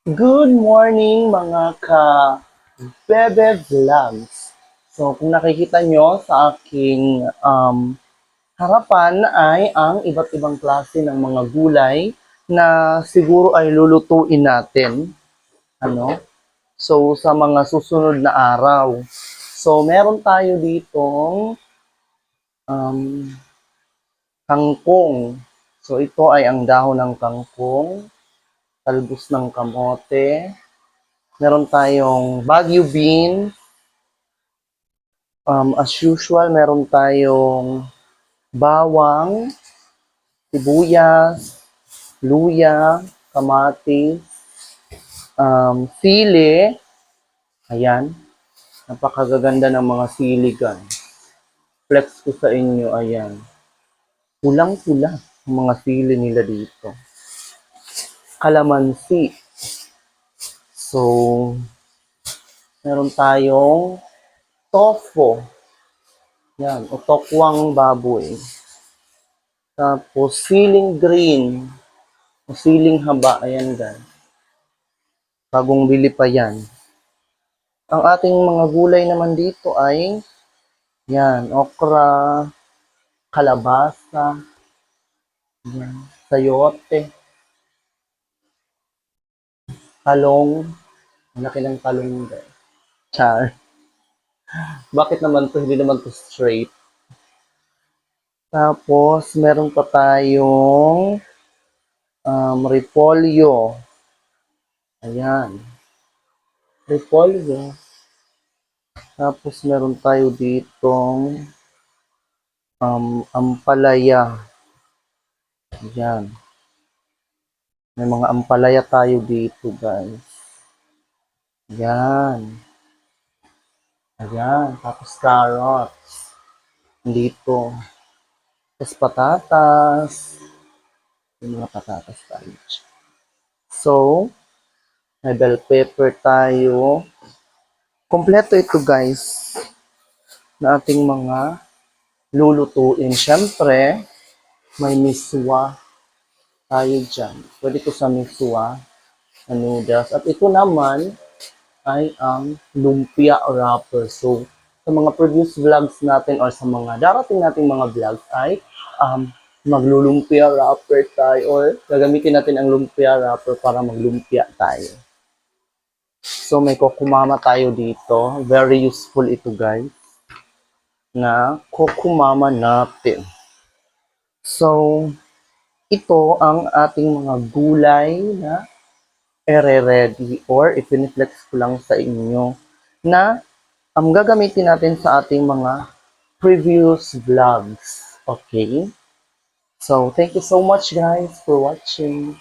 Good morning mga ka-Bebe Vlogs. So kung nakikita nyo sa aking harapan ay ang iba't ibang klase ng mga gulay na siguro ay lulutuin natin. Ano? So sa mga susunod na araw. So meron tayo ditong um, kangkong. So ito ay ang dahon ng kangkong, talbos ng kamote, meron tayong Baguio bean. As usual, meron tayong bawang, sibuyas, luya, kamatis, sili. Ayan, napakagaganda ng mga sili guys. Flex ko sa inyo, ayan. Pulang-pula ang mga sili nila dito. Kalamansi. So, meron tayong tofu. Yan, o tokwang baboy. Tapos, siling green. O siling haba. Ayan guys. Bagong bili pa yan. Ang ating mga gulay naman dito ay yan, okra, kalabasa, yan, sayote, talong. Ang laki ng talong guys. Char. Bakit naman to? Hindi naman to straight. Tapos, meron pa tayong repolyo. Ayan. Repolyo. Tapos, meron tayo ditong ampalaya. Ayan. May mga ampalaya tayo dito, guys. Ayan. Ayan. Tapos, carrots. Dito. Tapos, patatas. May mga patatas tayo. So, may bell pepper tayo. Kompleto ito, guys, na ating mga lulutuin. Siyempre, may miswa tayo dyan. Pwede ko sa miswa na noodles. At ito naman ay ang lumpia wrapper. So, sa mga previous vlogs natin or sa mga darating nating mga vlogs ay maglulumpia wrapper tayo or gagamitin natin ang lumpia wrapper para maglumpia tayo. So, may kokumama tayo dito. Very useful ito, guys, na kokumama natin. So, ito ang ating mga gulay na ere-ready or ipiniflex ko lang sa inyo na gagamitin natin sa ating mga previous vlogs. Okay? So, thank you so much guys for watching.